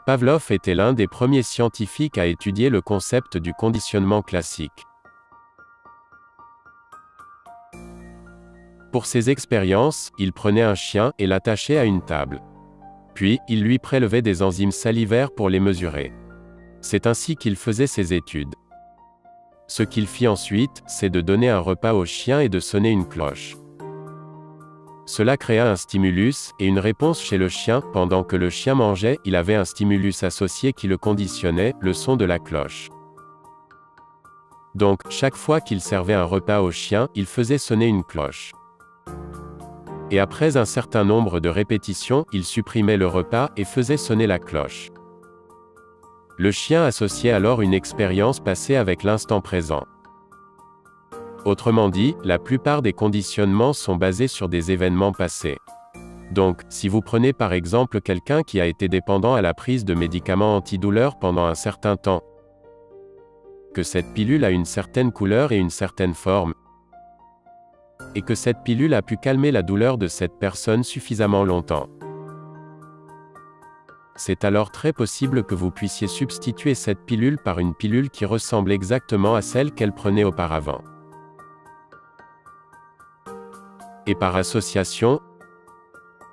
Pavlov était l'un des premiers scientifiques à étudier le concept du conditionnement classique. Pour ses expériences, il prenait un chien et l'attachait à une table. Puis, il lui prélevait des enzymes salivaires pour les mesurer. C'est ainsi qu'il faisait ses études. Ce qu'il fit ensuite, c'est de donner un repas au chien et de sonner une cloche. Cela créa un stimulus et une réponse chez le chien. Pendant que le chien mangeait, il avait un stimulus associé qui le conditionnait, le son de la cloche. Donc, chaque fois qu'il servait un repas au chien, il faisait sonner une cloche. Et après un certain nombre de répétitions, il supprimait le repas et faisait sonner la cloche. Le chien associait alors une expérience passée avec l'instant présent. Autrement dit, la plupart des conditionnements sont basés sur des événements passés. Donc, si vous prenez par exemple quelqu'un qui a été dépendant à la prise de médicaments antidouleurs pendant un certain temps, que cette pilule a une certaine couleur et une certaine forme, et que cette pilule a pu calmer la douleur de cette personne suffisamment longtemps. C'est alors très possible que vous puissiez substituer cette pilule par une pilule qui ressemble exactement à celle qu'elle prenait auparavant. Et par association,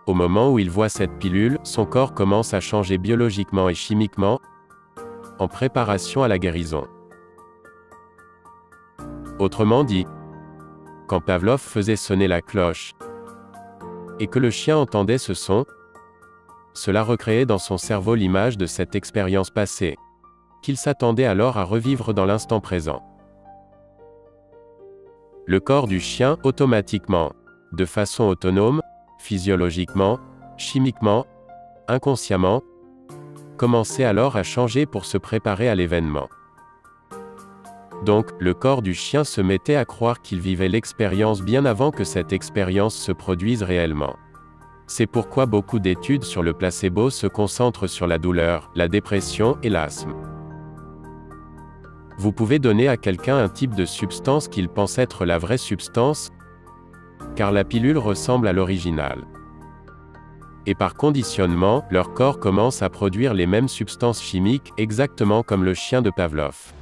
au moment où il voit cette pilule, son corps commence à changer biologiquement et chimiquement, en préparation à la guérison. Autrement dit, quand Pavlov faisait sonner la cloche, et que le chien entendait ce son, cela recréait dans son cerveau l'image de cette expérience passée, qu'il s'attendait alors à revivre dans l'instant présent. Le corps du chien, automatiquement, de façon autonome, physiologiquement, chimiquement, inconsciemment, commençait alors à changer pour se préparer à l'événement. Donc, le corps du chien se mettait à croire qu'il vivait l'expérience bien avant que cette expérience se produise réellement. C'est pourquoi beaucoup d'études sur le placebo se concentrent sur la douleur, la dépression et l'asthme. Vous pouvez donner à quelqu'un un type de substance qu'il pense être la vraie substance, car la pilule ressemble à l'original. Et par conditionnement, leur corps commence à produire les mêmes substances chimiques, exactement comme le chien de Pavlov.